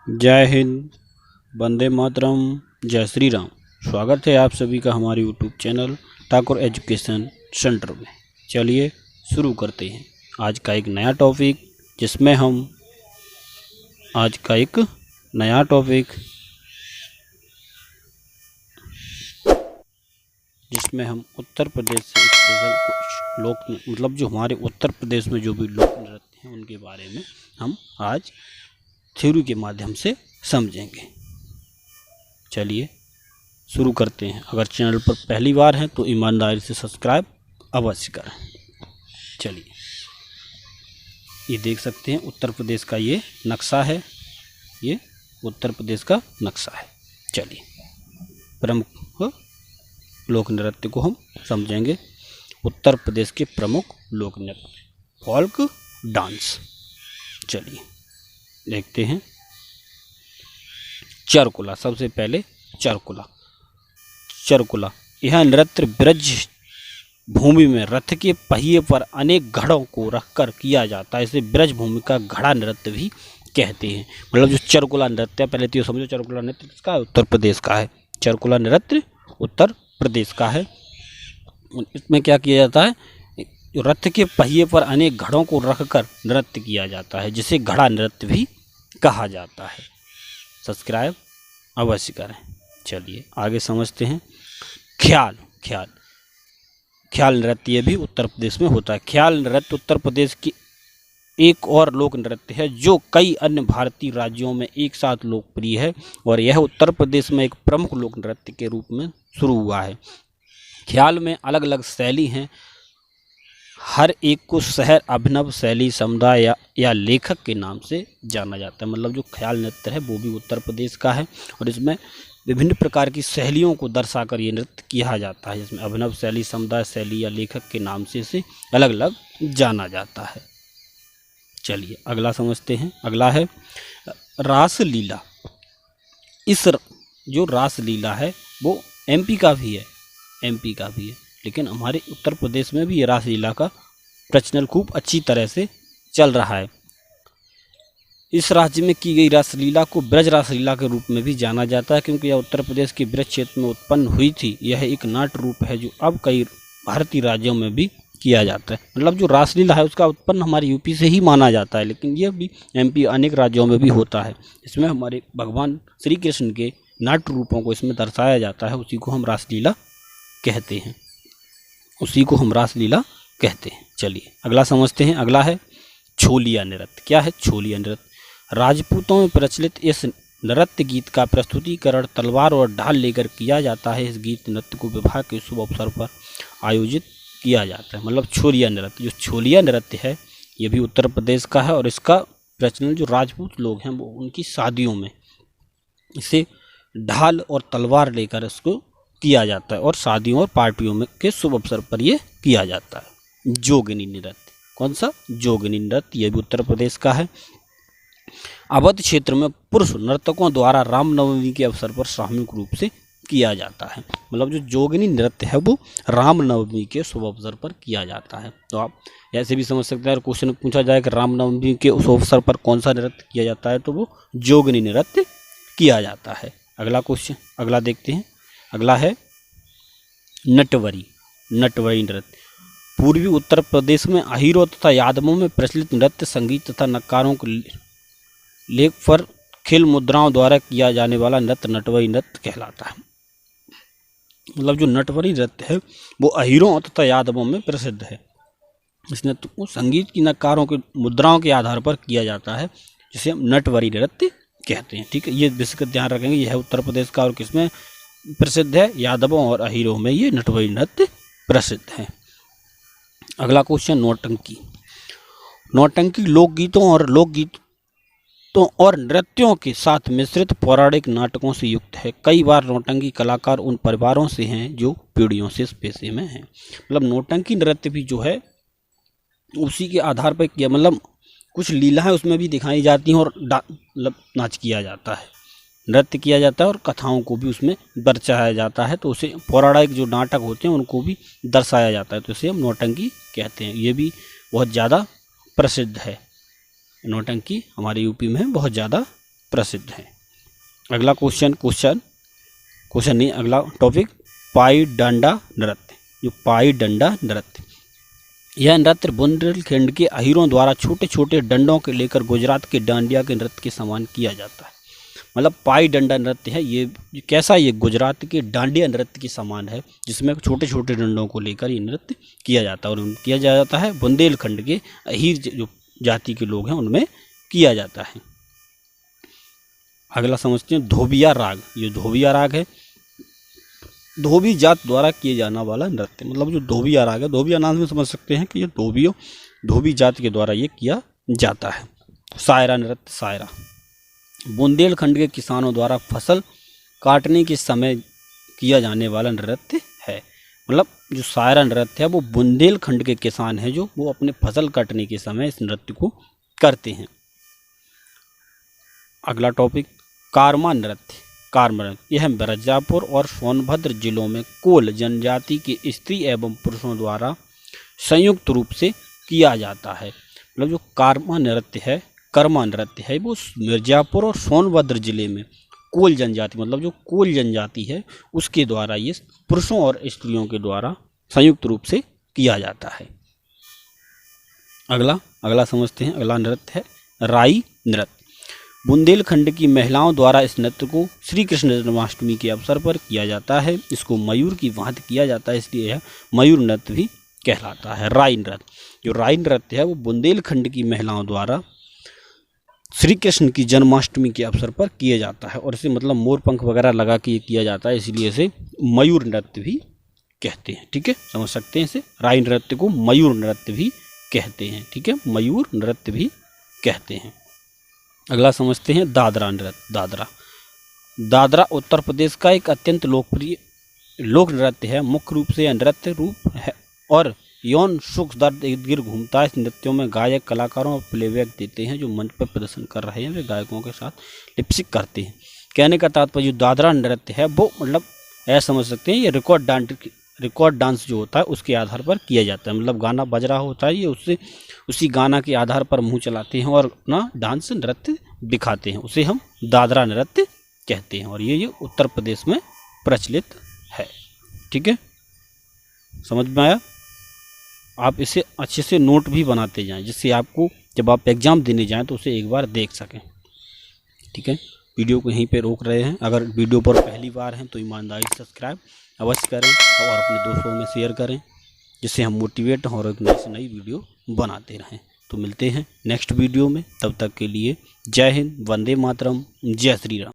जय हिंद, वंदे मातरम, जय श्री राम। स्वागत है आप सभी का हमारे YouTube channel Thakur education centre में। चलिए शुरू करते हैं आज का एक नया टॉपिक, जिसमें हम उत्तर प्रदेश से स्पेशल कुछ लोक जो हमारे उत्तर प्रदेश में जो भी लोक नृत्य हैं उनके बारे में हम आज थ्योरी के माध्यम से समझेंगे। चलिए शुरू करते हैं। अगर चैनल पर पहली बार हैं तो ईमानदारी से सब्सक्राइब अवश्य करें। चलिए, ये देख सकते हैं उत्तर प्रदेश का ये नक्शा है। ये उत्तर प्रदेश का नक्शा है। चलिए, प्रमुख लोक नृत्य को हम समझेंगे। उत्तर प्रदेश के प्रमुख लोक नृत्य फोल्क डांस। चलिए देखते हैं। चरकुला, सबसे पहले चरकुला यह नृत्य ब्रज भूमि में रथ के पहिए पर अनेक घड़ों को रखकर किया जाता है। इसे ब्रज भूमि का घड़ा नृत्य भी कहते हैं। मतलब जो चरकुला नृत्य, पहले तो समझो चरकुला नृत्य किसका है? उत्तर प्रदेश का है। चरकुला नृत्य उत्तर प्रदेश का है। इसमें क्या किया जाता है? जो रथ के पहिए पर अनेक घड़ों को रखकर नृत्य किया जाता है, जिसे घड़ा नृत्य भी कहा जाता है। सब्सक्राइब अवश्य करें। चलिए आगे समझते हैं। ख्याल नृत्य ये भी उत्तर प्रदेश में होता है। ख्याल नृत्य उत्तर प्रदेश की एक और लोक नृत्य है जो कई अन्य भारतीय राज्यों में एक साथ लोकप्रिय है, और यह उत्तर प्रदेश में एक प्रमुख लोक नृत्य के रूप में शुरू हुआ है। ख्याल में अलग अलग शैली हैं। हर एक को शहर, अभिनव शैली, समुदाय या लेखक के नाम से जाना जाता है। मतलब जो ख्याल नृत्य है वो भी उत्तर प्रदेश का है, और इसमें विभिन्न प्रकार की शैलियों को दर्शाकर ये नृत्य किया जाता है, जिसमें अभिनव शैली, समुदाय शैली या लेखक के नाम से इसे अलग अलग जाना जाता है। चलिए अगला समझते हैं। अगला है रासलीला। इस जो रासलीला है वो एमपी का भी है, लेकिन हमारे उत्तर प्रदेश में भी ये रासलीला का प्रचलन खूब अच्छी तरह से चल रहा है। इस राज्य में की गई रासलीला को ब्रज रासलीला के रूप में भी जाना जाता है, क्योंकि यह उत्तर प्रदेश के ब्रज क्षेत्र में उत्पन्न हुई थी। यह एक नाट्य रूप है जो अब कई भारतीय राज्यों में भी किया जाता है। मतलब जो रासलीला है उसका उत्पन्न हमारे यूपी से ही माना जाता है, लेकिन यह भी एमपी अनेक राज्यों में भी होता है। इसमें हमारे भगवान श्री कृष्ण के नाट्य रूपों को इसमें दर्शाया जाता है। उसी को हम रासलीला कहते हैं। चलिए अगला समझते हैं। अगला है छोलिया नृत्य। क्या है छोलिया नृत्य? राजपूतों में प्रचलित इस नृत्य गीत का प्रस्तुतिकरण तलवार और ढाल लेकर किया जाता है। इस गीत नृत्य को विवाह के शुभ अवसर पर आयोजित किया जाता है। मतलब छोलिया नृत्य, जो छोलिया नृत्य है ये भी उत्तर प्रदेश का है, और इसका प्रचलन जो राजपूत लोग हैं वो उनकी शादियों में इसे ढाल और तलवार लेकर इसको किया जाता है, और शादियों और पार्टियों में के शुभ अवसर पर यह किया जाता है। जोगिनी नृत्य, कौन सा? जोगिनी नृत्य, यह भी उत्तर प्रदेश का है। अवध क्षेत्र में पुरुष नर्तकों द्वारा रामनवमी के अवसर पर सामूहिक रूप से किया जाता है। मतलब जो जोगिनी नृत्य है वो रामनवमी के शुभ अवसर पर किया जाता है। तो आप ऐसे भी समझ सकते हैं, क्वेश्चन पूछा जाए कि रामनवमी के उस अवसर पर कौन सा नृत्य किया जाता है, तो वो जोगिनी नृत्य किया जाता है। अगला क्वेश्चन, अगला देखते हैं। अगला है नटवरी नृत्य। पूर्वी उत्तर प्रदेश में अहीरों तथा यादवों में प्रचलित नृत्य संगीत तथा नक्कारों के लेख पर खेल मुद्राओं द्वारा किया जाने वाला नृत्य नटवरी नृत्य कहलाता है। मतलब जो नटवरी नृत्य है वो अहीरों तथा यादवों में प्रसिद्ध है। इस नृत्य को संगीत की नक्कारों की मुद्राओं के आधार पर किया जाता है, जिसे हम नटवरी नृत्य कहते हैं। ठीक है, ये विशेष ध्यान रखेंगे। यह है उत्तर प्रदेश का, और किसमें प्रसिद्ध है? यादवों और अहीरों में ये नटवरी नृत्य प्रसिद्ध है। अगला क्वेश्चन नौटंकी लोकगीतों और नृत्यों के साथ मिश्रित पौराणिक नाटकों से युक्त है। कई बार नौटंकी कलाकार उन परिवारों से हैं जो पीढ़ियों से इस पेशे में हैं। मतलब नौटंकी नृत्य भी जो है उसी के आधार पर किया, मतलब कुछ लीलाएं उसमें भी दिखाई जाती हैं, और नाच किया जाता है, नृत्य किया जाता है, और कथाओं को भी उसमें दर्शाया जाता है। तो उसे पौराणिक जो नाटक होते हैं उनको भी दर्शाया जाता है, तो इसे हम नौटंकी कहते हैं। ये भी बहुत ज़्यादा प्रसिद्ध है। नौटंकी हमारे यूपी में बहुत ज़्यादा प्रसिद्ध हैं। अगला क्वेश्चन नहीं, अगला टॉपिक पाई डंडा नृत्य। जो पाई डंडा नृत्य, यह नृत्य बुंदेलखंड के अहीरों द्वारा छोटे छोटे डंडों के लेकर गुजरात के डांडिया के नृत्य के समान किया जाता है। मतलब पाई डंडा नृत्य है ये कैसा, ये गुजरात के डांडिया नृत्य के समान है, जिसमें छोटे छोटे डंडों को लेकर ये नृत्य किया जाता है और किया जाता है बुंदेलखंड के अहीर जो जाति के लोग हैं उनमें किया जाता है। अगला समझते हैं धोबिया राग। ये धोबिया राग है धोबी जात द्वारा किए जाने वाला नृत्य। मतलब जो धोबिया राग है, धोबिया नाम में समझ सकते हैं कि ये धोबी जात के द्वारा ये किया जाता है। सायरा नृत्य, सायरा बुंदेलखंड के किसानों द्वारा फसल काटने के समय किया जाने वाला नृत्य है। मतलब जो सायरा नृत्य है वो बुंदेलखंड के किसान हैं जो वो अपने फसल काटने के समय इस नृत्य को करते हैं। अगला टॉपिक कारमा नृत्य। कारमा नृत्य यह मिर्जापुर और सोनभद्र जिलों में कोल जनजाति के स्त्री एवं पुरुषों द्वारा संयुक्त रूप से किया जाता है। मतलब जो कर्मा नृत्य है वो मिर्जापुर और सोनभद्र जिले में कोल जनजाति, मतलब जो कोल जनजाति है उसके द्वारा ये पुरुषों और स्त्रियों के द्वारा संयुक्त रूप से किया जाता है। अगला समझते हैं। अगला नृत्य है राई नृत्य। बुंदेलखंड की महिलाओं द्वारा इस नृत्य को श्री कृष्ण जन्माष्टमी के अवसर पर किया जाता है। इसको मयूर की भांति किया जाता है, इसलिए यह मयूर नृत्य भी कहलाता है। राई नृत्य, जो राई नृत्य है वो बुंदेलखंड की महिलाओं द्वारा श्री कृष्ण की जन्माष्टमी के अवसर पर किया जाता है और इसे मतलब मोर पंख वगैरह लगा के किया जाता है, इसलिए इसे मयूर नृत्य भी कहते हैं। ठीक है, समझ सकते हैं इसे। राई नृत्य को मयूर नृत्य भी कहते हैं। ठीक है, मयूर नृत्य भी कहते हैं। अगला समझते हैं दादरा नृत्य। दादरा उत्तर प्रदेश का एक अत्यंत लोकप्रिय लोक नृत्य है। मुख्य रूप से यह नृत्य रूप है और यौन सुख दर्द इर्द गिर्द घूमता है। इस नृत्यों में गायक कलाकारों और प्लेबैक देते हैं जो मंच पर प्रदर्शन कर रहे हैं वे गायकों के साथ लिपसिंग करते हैं। कहने का तात्पर्य जो दादरा नृत्य है वो मतलब ऐसा समझ सकते हैं ये रिकॉर्ड डांस जो होता है उसके आधार पर किया जाता है। मतलब गाना बज रहा होता है, ये उसी गाना के आधार पर मुंह चलाते हैं और अपना डांस नृत्य दिखाते हैं, उसे हम दादरा नृत्य कहते हैं और ये उत्तर प्रदेश में प्रचलित है। ठीक है, समझ में आया। आप इसे अच्छे से नोट भी बनाते जाएं जिससे आपको जब आप एग्ज़ाम देने जाएं तो उसे एक बार देख सकें। ठीक है, वीडियो को यहीं पे रोक रहे हैं। अगर वीडियो पर पहली बार हैं तो ईमानदारी से सब्सक्राइब अवश्य करें और अपने दोस्तों में शेयर करें जिससे हम मोटिवेट हों और एक नई से नई वीडियो बनाते रहें। तो मिलते हैं नेक्स्ट वीडियो में, तब तक के लिए जय हिंद, वंदे मातरम, जय श्री राम।